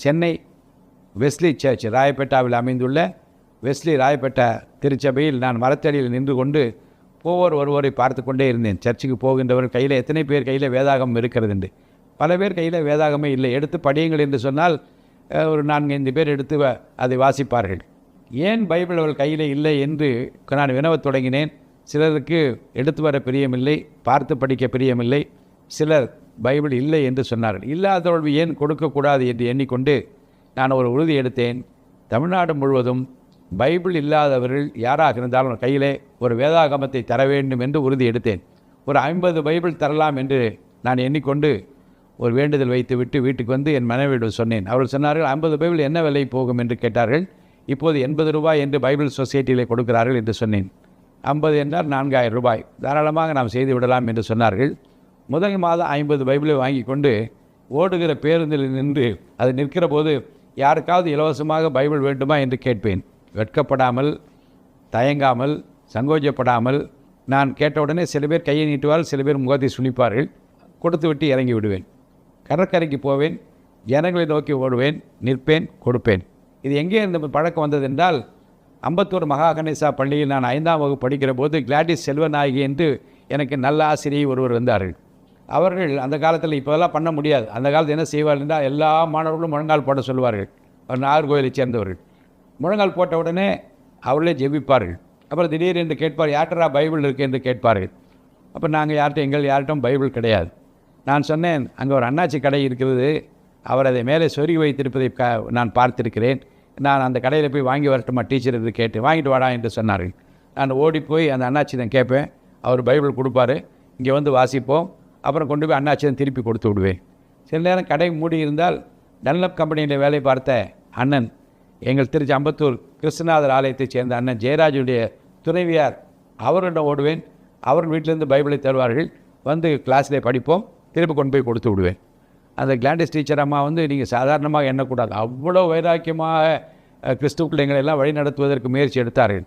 Chennai Wesley search ராயப்பேட்டாவில் அமைந்துள்ள Wesley Royapettah திருச்சபையில் நான் மரத்தடியில் நின்று கொண்டு ஒருவரை பார்த்து கொண்டே இருந்தேன். சர்ச்சுக்கு போகின்றவர் கையில் எத்தனை பேர் கையில் வேதாகம் இருக்கிறது என்று. பல பேர் கையில் வேதாகமே இல்லை. எடுத்து படியுங்கள் என்று சொன்னால் ஒரு 4-5 பேர் எடுத்து அதை வாசிப்பார்கள். ஏன் பைபிள் அவள் கையில் இல்லை என்று நான் வினவத் தொடங்கினேன். சிலருக்கு எடுத்து வர பிரியமில்லை, பார்த்து படிக்க பிரியமில்லை. சிலர் பைபிள் இல்லை என்று சொன்னார்கள். இல்லாதவர்கள் ஏன் கொடுக்கக்கூடாது என்று எண்ணிக்கொண்டு நான் ஒரு உறுதி எடுத்தேன். தமிழ்நாடு முழுவதும் பைபிள் இல்லாதவர்கள் யாராக இருந்தாலும் கையிலே ஒரு வேதாகமத்தை தர வேண்டும் என்று உறுதி எடுத்தேன். ஒரு 50 பைபிள் தரலாம் என்று நான் எண்ணிக்கொண்டு ஒரு வேண்டுதல் வைத்து விட்டு வீட்டுக்கு வந்து என் மனைவியிடம் சொன்னேன். அவர்கள் சொன்னார்கள், 50 பைபிள் என்ன விலை போகும் என்று கேட்டார்கள். இப்போது 80 ரூபாய் என்று பைபிள் சொசைட்டியில் கொடுக்கிறார்கள் என்று சொன்னேன். 50 என்றால் 4000 ரூபாய், தாராளமாக நாம் செய்து விடலாம் என்று சொன்னார்கள். முதல் மாதம் 50 பைபிளை வாங்கி கொண்டு ஓடுகிற பேருந்தில் நின்று அது நிற்கிற போது யாருக்காவது இலவசமாக பைபிள் வேண்டுமா என்று கேட்பேன். வெட்கப்படாமல், தயங்காமல், சங்கோஜப்படாமல் நான் கேட்டவுடனே சில பேர் கையை நீட்டுவார்கள், சில பேர் முகத்தை சுழிப்பார்கள். கொடுத்து விட்டு இறங்கி விடுவேன். கடற்கரைக்கு போவேன், ஜனங்களை நோக்கி ஓடுவேன், நிற்பேன், கொடுப்பேன். இது எங்கே இந்த பழக்கம் வந்தது என்றால், அம்பத்தூர் மகா கணேசா பள்ளியில் நான் 5ஆம் வகுப்பு படிக்கிற போது கிளாடிஸ் செல்வநாயகி என்று எனக்கு நல்ல ஆசிரியை ஒருவர் இருந்தார்கள். அவர்கள் அந்த காலத்தில் இப்போதெல்லாம் பண்ண முடியாது. அந்த காலத்தில் என்ன செய்வார்கள் என்றால், எல்லா மாணவர்களும் முழங்கால் போட சொல்லுவார்கள். அவர் நாகர்கோவிலை சேர்ந்தவர்கள். முழங்கால் போட்ட உடனே அவர்களே ஜெபிப்பார்கள். அப்புறம் திடீரென்று கேட்பார், யார்டரா பைபிள் இருக்குது என்று கேட்பார்கள். அப்போ நாங்கள் யார்கிட்டும் பைபிள் கிடையாது. நான் சொன்னேன், அங்கே ஒரு அண்ணாச்சி கடை இருக்கிறது, அவர் அதை மேலே சொருகி வைத்திருப்பதை நான் பார்த்திருக்கிறேன். நான் அந்த கடையில் போய் வாங்கி வரட்டுமா டீச்சர் என்று கேட்டு, வாங்கிட்டு வாடா என்று சொன்னார்கள். நான் ஓடி போய் அந்த அண்ணாச்சி தான் கேட்பேன். அவர் பைபிள் கொடுப்பார், இங்கே வந்து வாசிப்போம், அப்புறம் கொண்டு போய் அண்ணாச்சி தான் திருப்பி கொடுத்து விடுவேன். சில நேரம் கடை மூடி இருந்தால் டன்லப் கம்பெனியில் வேலை பார்த்த அண்ணன், எங்கள் திருச்சி அம்பத்தூர் கிருஷ்ணநாதர் ஆலயத்தைச் சேர்ந்த அண்ணன் ஜெயராஜுடைய துணைவியார், அவரிடம் ஓடுவேன். அவர் வீட்டிலேருந்து பைபிளை தருவார்கள். வந்து கிளாஸில் படிப்போம், திருப்பி கொண்டு போய் கொடுத்து விடுவேன். அந்த கிளாண்டிஸ் டீச்சர் அம்மா வந்து நீங்கள் சாதாரணமாக எண்ணக்கூடாது, அவ்வளோ வைராக்கியமாக கிறிஸ்துவ பிள்ளைங்களெல்லாம் வழி நடத்துவதற்கு முயற்சி எடுத்தார்கள்.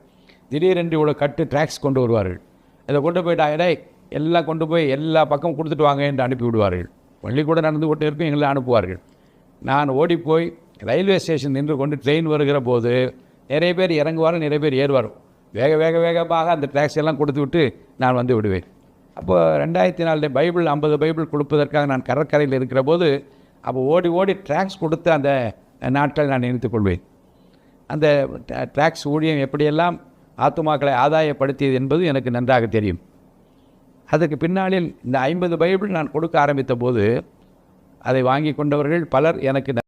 திடீரென்று இவ்வளோ கட்டு ட்ராக்ஸ் கொண்டு வருவார்கள். இதை கொண்டு போயிட்டாங்க, எல்லாம் கொண்டு போய் எல்லா பக்கம் கொடுத்துட்டு வாங்க என்று அனுப்பி விடுவார்கள். பள்ளிக்கூடம் நடந்து கொண்டு இருக்கும், எங்களை அனுப்புவார்கள். நான் ஓடிப்போய் ரயில்வே ஸ்டேஷன் நின்று கொண்டு ட்ரெயின் வருகிற போது நிறைய பேர் இறங்குவார்கள், நிறைய பேர் ஏறுவார். வேகமாக அந்த ட்ராக்ஸ் எல்லாம் கொடுத்து விட்டு நான் வந்து விடுவேன். அப்போ 2004 பைபிள் 50 பைபிள் கொடுப்பதற்காக நான் கடற்கரையில் இருக்கிற போது அப்போ ஓடி ட்ராக்ஸ் கொடுத்து அந்த நாட்கள் நான் நினைத்துக் கொள்வேன். அந்த ட்ராக்ஸ் ஊழியம் எப்படியெல்லாம் ஆத்துமாக்களை ஆதாயப்படுத்தியது என்பது எனக்கு நன்றாக தெரியும். அதுக்கு பின்னாளில் இந்த 50 பைபிள் நான் கொடுக்க ஆரம்பித்த போது அதை வாங்கி கொண்டவர்கள் பலர் எனக்கு